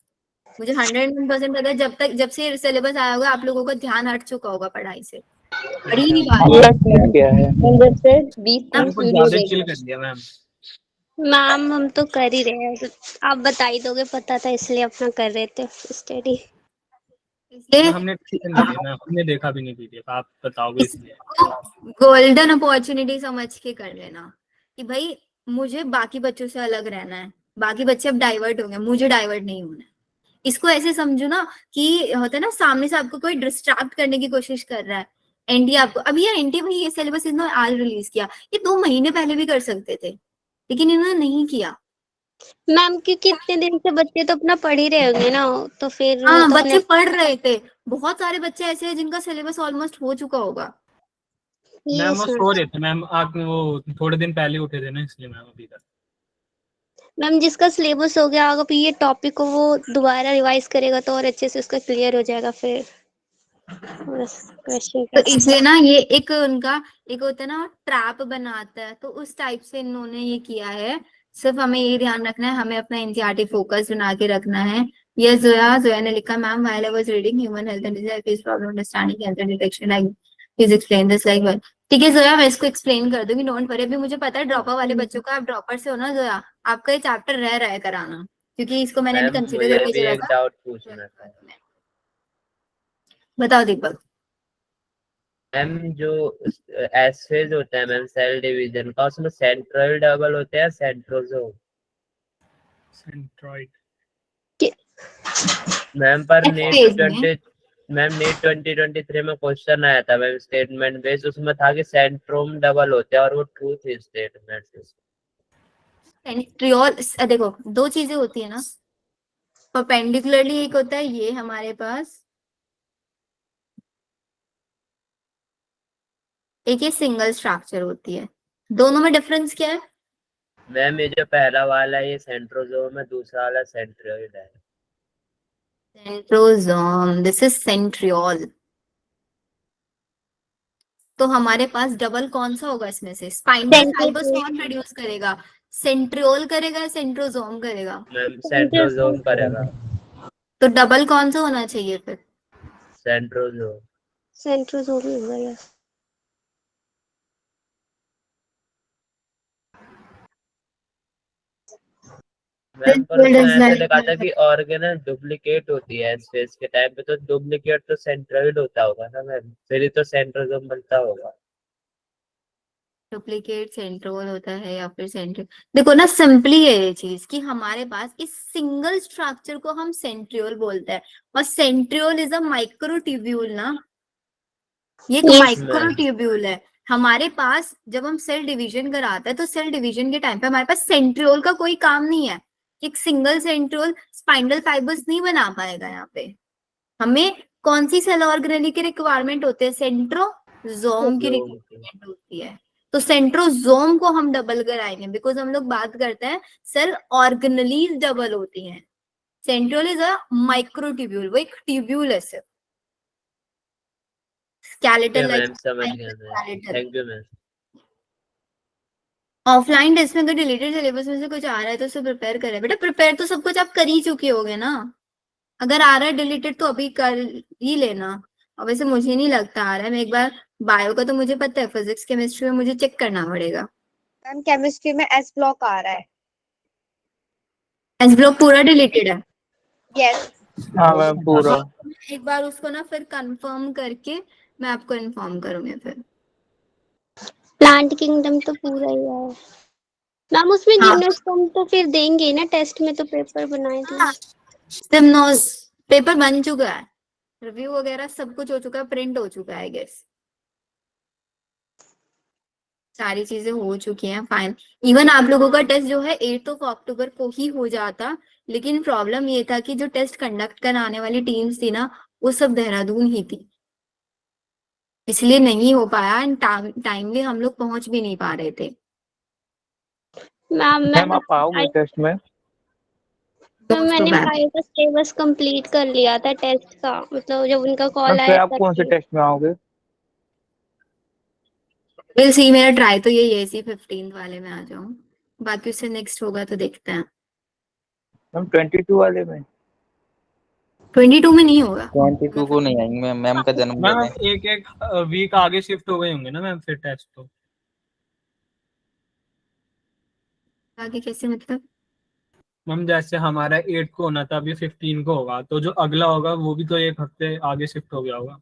मुझे 100% पता है, जब से सिलेबस आया होगा आप लोगों का ध्यान हट चुका होगा पढ़ाई से, पढ़ी ही नहीं पा रहे। हमने ठीक किया है। जब से 20 मैम कुछ ज्यादा चिल कर दिया मैम। मैम हम तो कर ही रहे हैं, आप बता ही दोगे, पता था इसलिए अपना कर रहे थे स्टडी। इसलिए हमने ट्यूशन नहीं दिया मैम, हमने देखा भी नहीं पीडीएफ, आप बताओगे इसलिए। गोल्डन अपॉर्चुनिटी समझ के कर लेना कि भाई मुझे बाकी बच्चों से अलग रहना है, बाकी बच्चे अब डाइवर्ट होंगे, मुझे डाइवर्ट नहीं होना है। इसको ऐसे समझो ना कि होता है ना सामने से आपको कोई डिस्ट्रैक्ट करने की कोशिश कर रहा है। एनटी आपको अभी यार एनटी भाई ये सिलेबस इन्होंने आज रिलीज किया, ये 2 महीने पहले भी कर सकते थे, लेकिन इन्होंने नहीं किया। मैम क्योंकि इतने दिन से बच्चे तो अपना पढ़ ही रहे होंगे ना, तो फिर वो हाँ तो बच्चे अपने पढ़ रहे थे, बहुत सारे बच्चे ऐसे हैं जिनका सिलेबस ऑलमोस्ट हो चुका होगा। मैम वो यस सो रहे थे मैम, आप वो थोड़े दिन पहले उठे थे ना, इसलिए मैम अभी तक। मैम जिसका सिलेबस हो गया अगर ये टॉपिक को वो दोबारा रिवाइज करेगा तो और अच्छे से उसका क्लियर हो जाएगा फिर क्वेश्चन तो इसलिए ना ये एक उनका एक होता है ना ट्रैप बनाता है, तो उस टाइप से इन्होंने ये किया है। सिर्फ हमें ये ध्यान रखना है, हमें अपना एनसीईआरटी फोकस बना के रखना है। ये जोया ने लिखा, ma'am while I was reading human health and disease I face problem understanding cancer detection like please explain this like. ठीक है जोया, मैं इसको एक्सप्लेन कर दूंगी, डोंट वरी। अभी मुझे पता है ड्रॉपर वाले बच्चों का, आप ड्रॉपर से हो ना जोया, आपका ये चैप्टर रह रहा है कराना, क्योंकि इसको मैंने अभी मैम कंसीडर मुझे करके भी चला एक था। डाउट पूछना था। बताओ दीपक। मैम जो एस फेज होता है मैम सेल डिवीजन का, उसमें सेंट्रल डबल होते हैं सेंट्रोजोम सेंट्रॉइड। मैम पर एस फेज में नीट 2023 में क्वेश्चन आया था मैम स्टेटमेंट बेस्ड, उसमें था कि सेंट्रोम डबल होते हैं और वो ट्रू थी स्टेटमेंट। सेंट्रियोल, देखो 2 चीजें होती है ना, परपेंडिकुलरली एक होता है ये हमारे पास, एक ये सिंगल स्ट्रक्चर होती है। दोनों में डिफरेंस क्या है? मैम ये जो पहला वाला है ये सेंट्रोजोम है, दूसरा वाला सेंट्रियोइड है। Centrosome, this is centriole. तो हमारे पास डबल कौन सा होगा इसमें से? स्पाइनल फाइबर्स कौन प्रोड्यूस करेगा? सेंट्रियोल करेगा, सेंट्रोसोम करेगा? मैम सेंट्रोजोम करेगा। तो डबल कौन सा होना चाहिए फिर? सेंट्रोजोम। सेंट्रोजोम होगा या मैम पर उसमें ऐसा लिखा था कि ऑर्गेनल डुप्लीकेट होती है स्पेस के टाइम पे, तो डुप्लीकेट तो सेंट्रोइड होता होगा ना मैम, फिर ही तो सेंट्रोजोम बनता होगा। डुप्लीकेट सेंट्रोल होता है या फिर सेंट्रियोल? देखो ना सिंपली है ये चीज कि हमारे पास इस सिंगल स्ट्रक्चर को हम सेंट्रियोल बोलते हैं, और सेंट्रियोल इज अ माइक्रोट्यूब्यूल ना, ये एक माइक्रोट्यूब्यूल है। हमारे पास जब हम सेल डिवीजन कराते हैं तो सेल डिवीजन के टाइम पे हमारे पास सेंट्रियोल का कोई काम नहीं है। एक सिंगल सेंट्रियोल स्पाइंडल फाइबर्स नहीं बना पाएगा यहाँ पे। हमें कौन सी सेल ऑर्गेनेली की रिक्वायरमेंट होती है? सेंट्रोजोम की रिक्वायरमेंट होती है। तो सेंट्रोजोम को हम डबल कराएंगे, बिकॉज हम लोग बात करते हैं सेल ऑर्गेनलीज डबल होती हैं। सेंट्रोल इज अ माइक्रोट्यूब्यूल, वो एक ट्यूब्यूल है सिर्फ। स्केलेटन लाइक मैम समझ गया ma'am, thank you ma'am. Offline test में अगर डिलीटेड सिलेबस में से कुछ आ रहा है तो उसे प्रिपेयर करें। बेटा प्रिपेयर तो सब कुछ आप कर ही चुके होगे ना। अगर आ रहा है डिलीटेड तो अभी कर ही लेना। और वैसे मुझे नहीं लगता आ रहा है। मैं एक बार बायो का तो मुझे पता है, फिजिक्स केमिस्ट्री में मुझे चेक करना पड़ेगा। मैम केमिस्ट्री में एस ब्लॉक आ रहा है। एस ब्लॉक पूरा डिलीटेड है? यस। हाँ मैम पूरा। एक बार उसको ना फिर कंफर्म करके मैं आपको इन्फॉर्म करूंगी फिर। प्लांट किंगडम तो पूरा ही है मैम। उसमें हाँ। जिम्नोस्पर्म तो फिर देंगे ना टेस्ट में, तो पेपर बनाए थे। सिम्नोस पेपर बन चुका है, रिव्यू वगैरह सब कुछ हो चुका है, प्रिंट हो चुका है, गेस सारी चीजें हो चुकी हैं फाइन। इवन आप लोगों का टेस्ट जो है 8 अक्टूबर को ही हो जाता, लेकिन प्रॉब्लम ये था कि जो टेस्ट कंडक्ट कराने वाली टीम्स थी ना, वो सब देहरादून ही थी, इसलिए नहीं हो पाया। एंड टाइमली हम लोग पहुंच भी नहीं पा रहे थे। मैम आप आओगे टेस्ट में? मैंने बायो का सिलेबस कंप्लीट कर लिया था टेस्ट का, मतलब जब उनका मैम कॉल फिर आया आप कौन से टेस्ट में आओगे? विल सी, मेरा ट्राई तो यही है इसी 15 वाले में आ जाऊं, बाकी उससे नेक्स्ट होगा तो देखते हैं। मैम 22 वाले में? 22 में नहीं होगा। 22 को नहीं आएंगे मैम, मैम का जन्मदिन मैम है। एक वीक आगे शिफ्ट हो गए होंगे ना मैम फिर टेस्ट तो। आगे कैसे मतलब? मैम जैसे हमारा 8 को होना था, अभी 15 को होगा, तो जो अगला होगा वो भी तो एक हफ्ते आगे शिफ्ट हो गया होगा।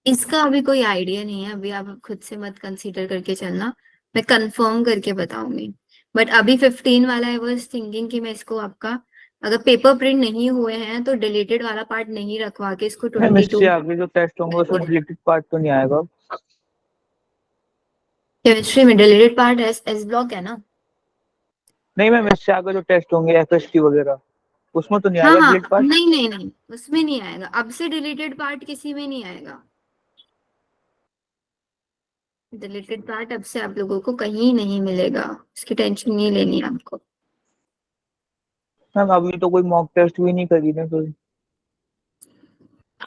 इसका अभी कोई आइडिया नहीं है, अभी आप खुद से मत कंसीडर करके चलना, मैं कंफर्म करके बताऊंगी। बट अभी 15 वाला है, वाज थिंकिंग कि मैं इसको आपका, अगर पेपर प्रिंट नहीं हुए हैं तो डिलीटेड वाला पार्ट नहीं रखवा के इसको मैम 22 इससे आगे जो टेस्ट होंगे उसमें डिलीटेड पार्ट तो नहीं आएगा? केमिस्ट्री में डिलीटेड पार्ट एस ब्लॉक है ना। नहीं मैम इससे आगे जो टेस्ट होंगे एफएसटी वगैरह उसमें तो नहीं हाँ आएगा हाँ, डिलीट पार्ट? नहीं नहीं नहीं, उसमें नहीं आएगा। अब से डिलीटेड पार्ट किसी में नहीं आएगा। डिलीटेड पार्ट अब से आप लोगों को कहीं नहीं मिलेगा, उसकी टेंशन नहीं लेनी है आपको। मैम अभी तो कोई मॉक टेस्ट भी नहीं करी ना फिर।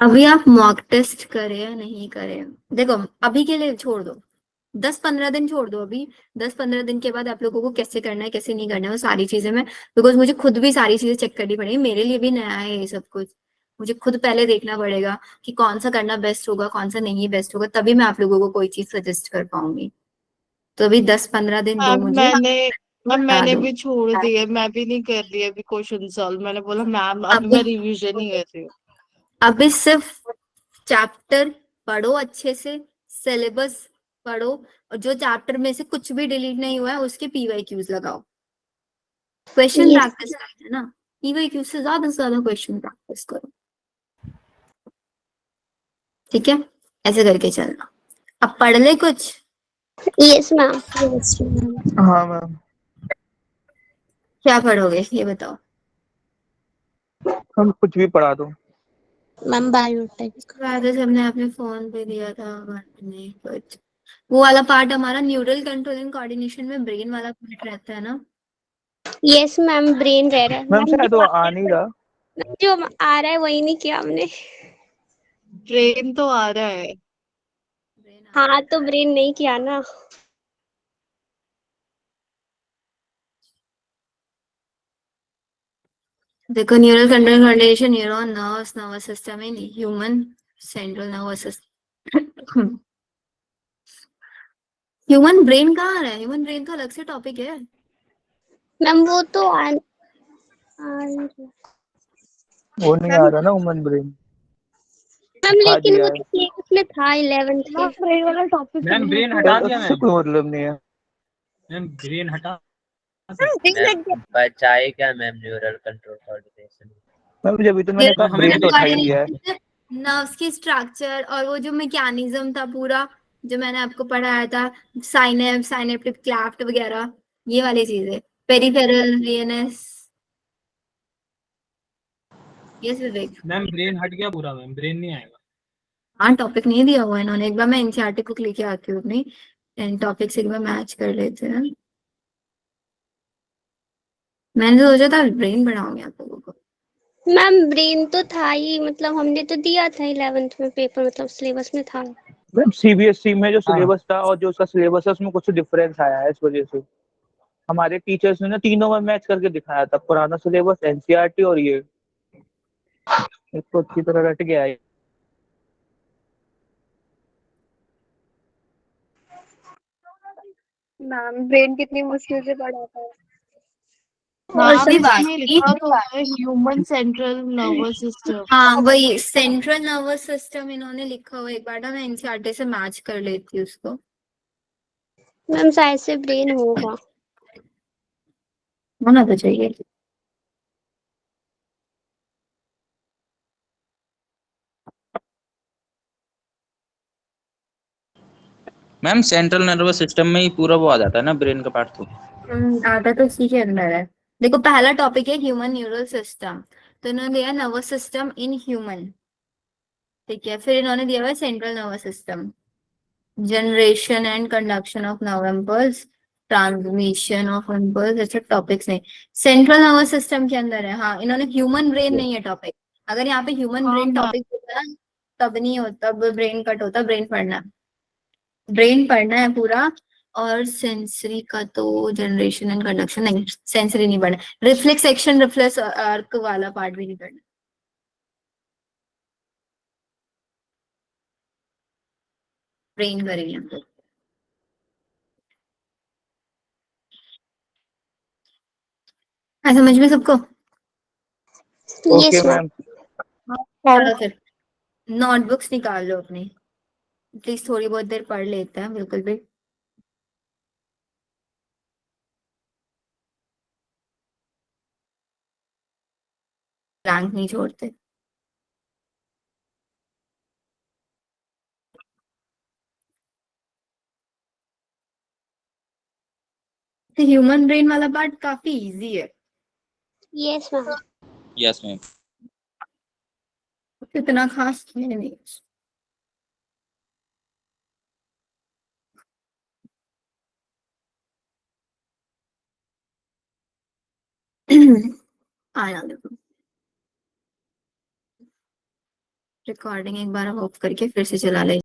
अभी आप मॉक टेस्ट करें या नहीं करें, देखो अभी के लिए छोड़ दो, 10-15 दिन छोड़ दो। अभी 10-15 दिन के बाद आप लोगों को कैसे करना है कैसे नहीं करना है वो सारी चीजें मैं, बिकॉज मुझे खुद भी सारी चीजें चेक करनी पड़ेगी, मेरे लिए भी नया है ये सब कुछ। मुझे खुद पहले देखना पड़ेगा कि कौन सा करना बेस्ट होगा कौन सा नहीं बेस्ट होगा, तभी मैं आप लोगों को कोई चीज सजेस्ट कर पाऊंगी। तो अभी 10-15 दिन दो मुझे, बता मैंने दो। भी छोड़ दिए, मैं भी नहीं कर रही अभी क्वेश्चन सॉल्व। मैंने बोला मैम अभी अभी मैं रिवीजन ही कर रही हूँ। अभी सिर्फ चैप्टर पढ़ो अच्छे से, सिलेबस पढ़ो, और जो चैप्टर में से कुछ भी डिलीट नहीं हुआ है उसके पीवाईक्यूज लगाओ। Question Yes. प्रैक्टिस करना ना, पीवाईक्यू से ज्यादा क्वेश्चन प्रैक्टिस करो, ठीक है? ऐसे करके चलना। अब पढ़ ले कुछ। Yes ma'am. Yes ma'am. हाँ मैम। क्या पढ़ोगे ये बताओ? हम कुछ भी पढ़ा दो। Ma'am biotech. राधा सबने अपने फोन पे दिया था नहीं कुछ, वो वाला पार्ट हमारा न्यूरल कंट्रोल एंड कोऑर्डिनेशन में ब्रेन वाला पार्ट रहता है ना। यस मैम, ब्रेन रह रहा है मैम मैम। शायद वो आ नहीं रहा। जो आ रहा है वही नहीं किया हमने। ट्रेन तो आ रहा है। हाँ तो ब्रेन नहीं किया ना। देखो neural control coordination, neuron, nervous system in human, central nervous system. Human brain कहाँ आ रहा है? ह्यूमन ब्रेन तो अलग से टॉपिक है। मैम वो तो वो नहीं आ रहा ना ह्यूमन ब्रेन। मैम हटा लेकिन दिया वो है। तो सिलेबस में था 11th के। ब्रेन वाला टॉपिक मैम ब्रेन हटा दिया उससे मैम। कोई मतलब नहीं है। मैम ब्रेन हटा मैम बचाए क्या ma'am neural control coordination? Ma'am जब तो मैंने कहा हमें ब्रेन तो उठा ही दिया है। नर्व्स की स्ट्रक्चर और वो जो मैकेनिज्म था पूरा, जो मैंने आपको पढ़ाया था, साइनेप्टिक क्लेफ्ट वगैरह, ये वाली चीजें, पेरिफेरल वीएनएस, यस विवेक। मैम ब्रेन हट गया पूरा, मैम ब्रेन नहीं आएगा। हाँ टॉपिक नहीं दिया हुआ इन्होंने, एक बार मैं एनसीईआरटी बुक लेके आती हूँ अपनी, एंड टॉपिक से एक बार मैच कर लेते हैं। मैंने तो सोचा था ब्रेन बढ़ाऊंगी आप लोगों को। मैम ब्रेन तो था ही, मतलब हमने तो दिया था 11th में पेपर, मतलब सिलेबस में था। मैम सीबीएसई में जो हाँ। सिलेबस था और जो उसका सिलेबस है उसमें कुछ डिफरेंस आया है, इस वजह से हमारे टीचर्स ने ना तीनों में मैच करके दिखाया था, पुराना सिलेबस, एनसीईआरटी और ये, एक तो अच्छी तरह रट गया है। मैम ब्रेन कितनी मुश्किल से पढ़ाता है। मैम कोई बात इसमें नहीं। लिखा तो है ह्यूमन सेंट्रल नर्वस सिस्टम। हाँ वही सेंट्रल नर्वस सिस्टम इन्होंने लिखा हुआ है, एक बार ना मैं एनसीईआरटी से मैच कर लेती हूँ उसको। मैम शायद से ब्रेन होगा। होना तो चाहिए। मैम सेंट्रल नर्वस सिस्टम में ही पूरा वो आ जाता है ना, ब्रेन का पार्ट तो। आता तो उसी के अंदर है। देखो पहला टॉपिक है ह्यूमन न्यूरल सिस्टम, तो इन्होंने दिया नर्वस सिस्टम इन ह्यूमन, ठीक है। फिर इन्होंने दिया हुआ है central nervous system, generation and conduction of nerve impulse, transmission of impulse, ऐसे टॉपिक्स नहीं। सेंट्रल नर्वस सिस्टम के अंदर है, हाँ इन्होंने ह्यूमन ब्रेन नहीं है टॉपिक। अगर यहाँ पे ह्यूमन ब्रेन हाँ टॉपिक होता ना तब नहीं होता, तब ब्रेन कट होता। ब्रेन पढ़ना है पूरा। और सेंसरी का तो जनरेशन एंड कंडक्शन नहीं, सेंसरी नहीं पढ़ना। रिफ्लेक्स एक्शन रिफ्लेक्स आर्क वाला पार्ट भी नहीं पढ़ना। ब्रेन करेंगे हम लोग। हाँ, समझ में सबको? Okay yes ma'am. मैम। चलो फिर नोटबुक्स निकाल लो अपनी, प्लीज थोड़ी बहुत देर पढ़ लेते हैं, बिल्कुल भी ब्लैंक नहीं छोड़ते। ह्यूमन ब्रेन वाला पार्ट काफी इजी है, यस मैम। Yes ma'am. इतना खास है नहीं। आया देखो, रिकॉर्डिंग एक बार ऑफ करके फिर से चला ले।